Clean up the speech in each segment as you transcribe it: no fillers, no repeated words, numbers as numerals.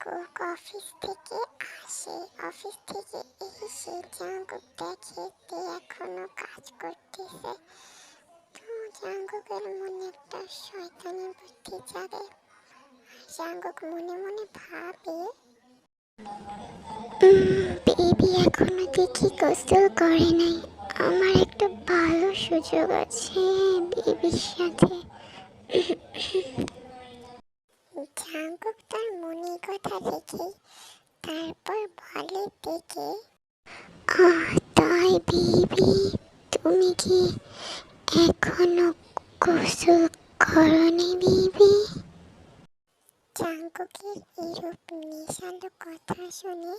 Jungkook office থেকে আসে। Office থেকে এসে জাঙ্কুক দেখে তে এখনো কাজ করতেছে। তো জাঙ্কুকের মনে একটা শয়তানি বুদ্ধি জাগে। জাঙ্কুক মনে মনে ভাবে, বেবি এখনো দেখি গোসল করে নাই। আমার একটা ভালো সুযোগ আছে বেবির সাথে। জাঙ্কুক তার মনে কথা রেখে তারপর বলে দেখে, তাই বেবি, তুমি কি এখনো গোসল করনি বেবি? জাঙ্কুকের এরূপ নেশালো কথা শুনে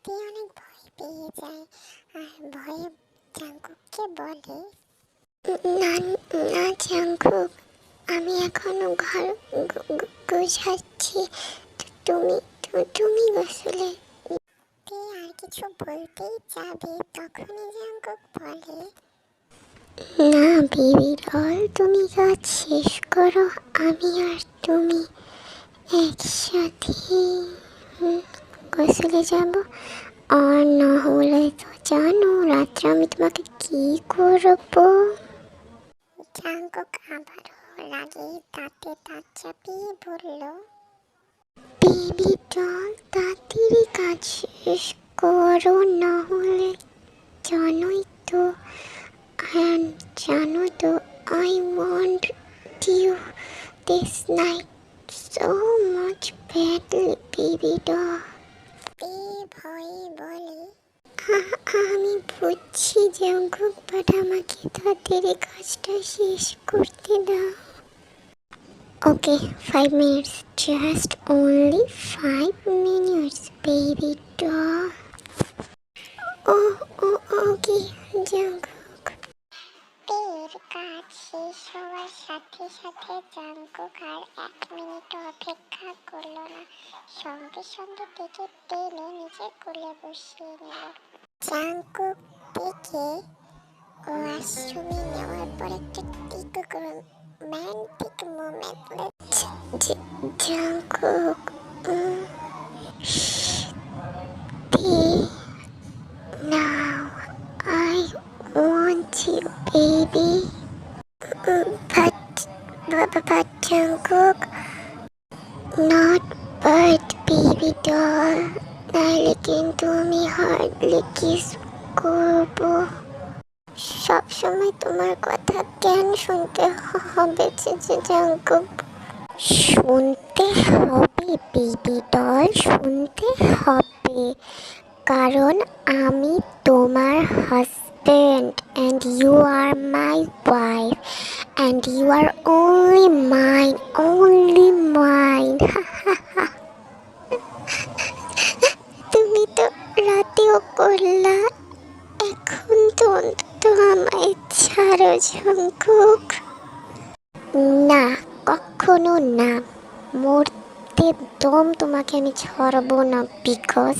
তে অনেক ভয় পেয়ে যায় আর ভয়ে জাঙ্কুককে বলে, না না জাঙ্কুক, আমি এখনো ঘর গুছাচ্ছি, তুমি তুমি গোসলে। তে আর কিছু বলতেই যাবে তখনই জাঙ্কুক বলে, না বেবি ডল, তুমি কাজ শেষ করো, আমি আর তুমি একসাথে গোসলে যাব। আর না হলে তো জানো রাত্রে আমি তোমাকে কি করবো। জাঙ্কুক আবারও রাগে দাঁতে দাঁত চাপিয়ে বলল, বেবি ডল, তাড়াতাড়ি কাজ শেষ করো, না হলে জানোই তো I want you this night so much badly, baby doll. ভয়ে বলে, আমি বুঝছি জাঙ্কুক, বাট আমাকে তাড়াতাড়ি কাজটা শেষ করতে দাও। ওকে, 5 minutes, just only 5 minutes, baby doll. ওকে জাঙ্কুক। তের কাজ শেষ হওয়ার সাথে সাথে জাঙ্কুক আর 1 মিনিট অপেক্ষা করলো না, সঙ্গে সঙ্গে তেকে টেনে নিজের কোলে বসিয়ে নিল। জাঙ্কুক তেকে ওয়াশরুমে নেওয়ার পর একটা টিকো romantic moment. Jungkook now I want you, baby. But Jungkook, not but baby doll. নাইলে কিন্তু আমি হার্ডলি কিস করবো। সবসময় তোমার কথা কেন শুনতে হবে যে জাঙ্কুক? শুনতে হবে বেবি ডল, শুনতে হবে, কারণ আমি তোমার husband and you are my wife and you are only mine. তুমি তো রাতেও করলা, এখন তো অন্তত আমায় ছাড়ো জাঙ্কুক। না, কখনো না, মরতে দম তোমাকে আমি ছাড়বো না, because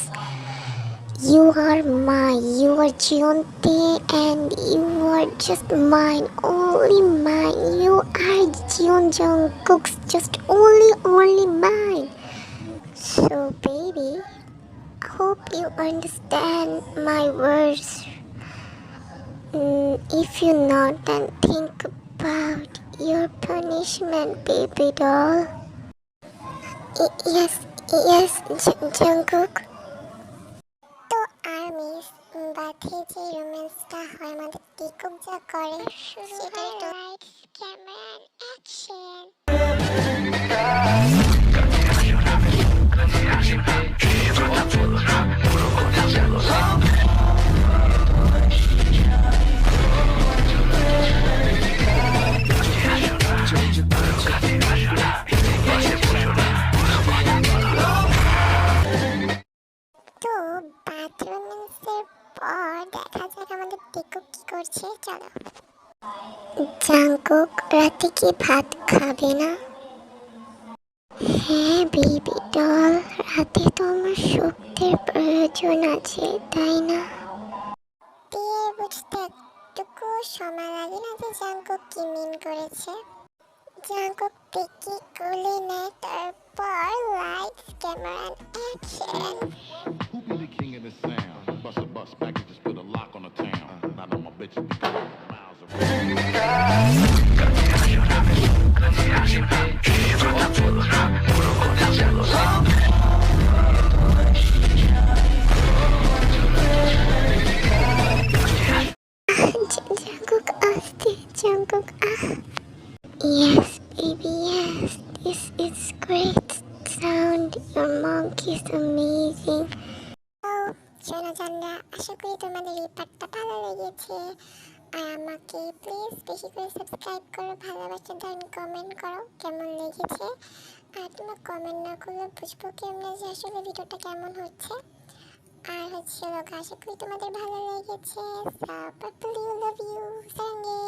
you are Jeonte and you are just mine, only mine. You are Jeon Jungkook's just only mine. So baby, I hope you understand my words. If you not, then think about your punishment, baby doll. Yes, Jungkook. তো armies বাথে যে রোম্যান্সটা হয় আমাদের টিকুক যা করে সেটাই তো lights camera action. তো বাথরুমের পর দেখা যাক আমাদের টিকুক কি করছে, চলো। জাঙ্কুক রাতে কি ভাত খাবে না? হ্যাঁ বেবি ডল, রাতে তো আমার শক্তির প্রয়োজন আছে, তাই না? দিয়ে বুঝতে একটুকু সময় লাগে না যে জাঙ্কুক কি মিন করেছে। জাঙ্কুক টিকি কোলে নেয়, পর lights camera action. Who be the king of the sound? Bust a bus packages, put a lock on the town. Not on my bitches be going miles around. Jungkook Austin, Jungkook Yes, baby, yes. This is great sound. Your monkey is amazing. শোনা জানরা, আশা করি তোমাদের এই পার্টটা ভালো লেগেছে। আর আমাকে please বেশি করে সাবস্ক্রাইব করো, ভালোবাসা দাও, কমেন্ট করো কেমন লেগেছে। আর তোমরা কমেন্ট না করলে বুঝবো কেমন যে আসলে ভিডিওটা কেমন হচ্ছে। আর হচ্ছে লোক, আশা করি তোমাদের ভালো লেগেছে। So, Purple, you love you. Sange.